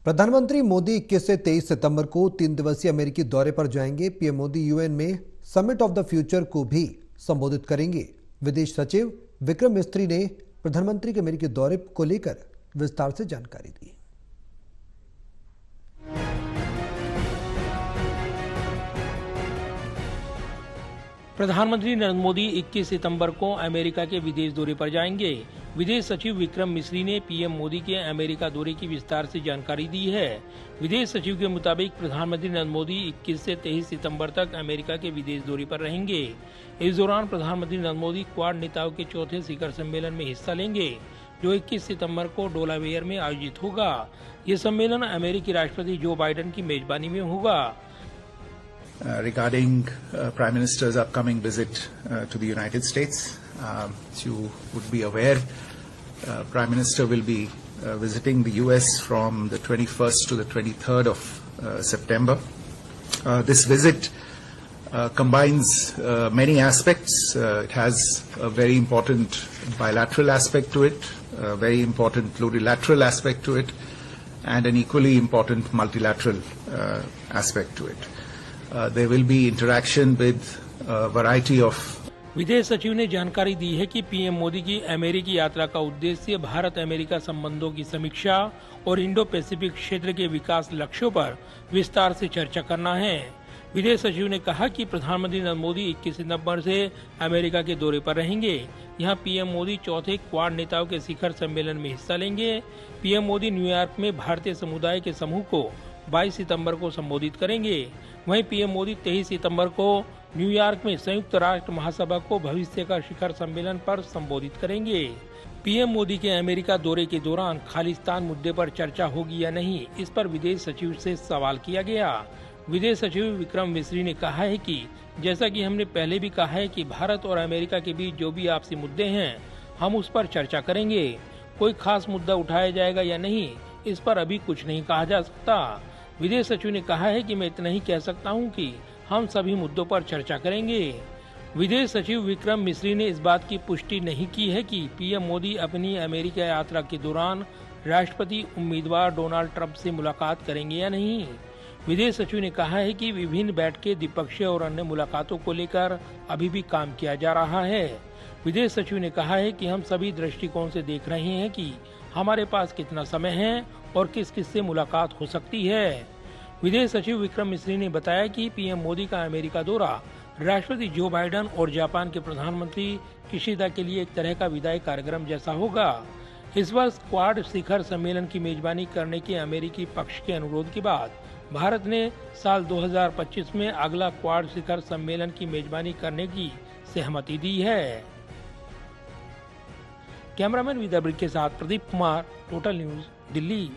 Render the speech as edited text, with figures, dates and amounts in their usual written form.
प्रधानमंत्री मोदी 21 से 23 सितंबर को 3 दिवसीय अमेरिकी दौरे पर जाएंगे। पीएम मोदी यूएन में समिट ऑफ द फ्यूचर को भी संबोधित करेंगे। विदेश सचिव विक्रम मिस्री ने प्रधानमंत्री के अमेरिकी दौरे को लेकर विस्तार से जानकारी दी। प्रधानमंत्री नरेंद्र मोदी 21 सितंबर को अमेरिका के विदेश दौरे पर जाएंगे। विदेश सचिव विक्रम मिस्री ने पीएम मोदी के अमेरिका दौरे की विस्तार से जानकारी दी है। विदेश सचिव के मुताबिक प्रधानमंत्री नरेंद्र मोदी 21 से 23 सितंबर तक अमेरिका के विदेश दौरे पर रहेंगे। इस दौरान प्रधानमंत्री नरेंद्र मोदी क्वाड नेताओं के चौथे शिखर सम्मेलन में हिस्सा लेंगे, जो 21 सितंबर को डेलावेयर में आयोजित होगा। ये सम्मेलन अमेरिकी राष्ट्रपति जो बाइडेन की मेजबानी में होगा। Regarding Prime Minister's upcoming visit to the United States, as you would be aware, Prime Minister will be visiting the US from the 21st to the 23rd of September. This visit combines many aspects. It has a very important bilateral aspect to it, a very important plurilateral aspect to it, and an equally important multilateral aspect to it. There will be interaction with a variety of विदेश सचिव ने जानकारी दी है कि PM Modi की अमेरिकी यात्रा का उद्देश्य भारत अमेरिका संबंधों की समीक्षा और इंडो पैसिफिक क्षेत्र के विकास लक्ष्यों पर विस्तार से चर्चा करना है। विदेश सचिव ने कहा कि प्रधानमंत्री नरेंद्र मोदी 21 सितंबर से अमेरिका के दौरे पर रहेंगे। यहां पीएम मोदी चौथे क्वाड नेताओं के शिखर सम्मेलन में हिस्सा लेंगे। पीएम मोदी न्यूयॉर्क में भारतीय समुदाय के समूह को 22 सितंबर को संबोधित करेंगे। वहीं पीएम मोदी 23 सितंबर को न्यूयॉर्क में संयुक्त राष्ट्र महासभा को भविष्य का शिखर सम्मेलन पर संबोधित करेंगे। पीएम मोदी के अमेरिका दौरे के दौरान खालिस्तान मुद्दे पर चर्चा होगी या नहीं, इस पर विदेश सचिव से सवाल किया गया। विदेश सचिव विक्रम मिस्री ने कहा है कि जैसा कि हमने पहले भी कहा है कि भारत और अमेरिका के बीच जो भी आपसी मुद्दे हैं, हम उस पर चर्चा करेंगे। कोई खास मुद्दा उठाया जाएगा या नहीं, इस पर अभी कुछ नहीं कहा जा सकता। विदेश सचिव ने कहा है कि मैं इतना ही कह सकता हूं कि हम सभी मुद्दों पर चर्चा करेंगे। विदेश सचिव विक्रम मिस्री ने इस बात की पुष्टि नहीं की है कि पीएम मोदी अपनी अमेरिका यात्रा के दौरान राष्ट्रपति उम्मीदवार डोनाल्ड ट्रंप से मुलाकात करेंगे या नहीं। विदेश सचिव ने कहा है कि विभिन्न बैठकें, द्विपक्षीय और अन्य मुलाकातों को लेकर अभी भी काम किया जा रहा है। विदेश सचिव ने कहा है कि हम सभी दृष्टिकोण से देख रहे हैं कि हमारे पास कितना समय है और किस किस से मुलाकात हो सकती है। विदेश सचिव विक्रम मिस्री ने बताया कि पीएम मोदी का अमेरिका दौरा राष्ट्रपति जो बाइडेन और जापान के प्रधानमंत्री किशिदा के लिए एक तरह का विदाई कार्यक्रम जैसा होगा। इस वर्ष क्वाड शिखर सम्मेलन की मेजबानी करने के अमेरिकी पक्ष के अनुरोध के बाद भारत ने साल 2025 में अगला क्वाड शिखर सम्मेलन की मेजबानी करने की सहमति दी है। कैमरामैन विदा ब्रिक के साथ प्रदीप कुमार, टोटल न्यूज, दिल्ली।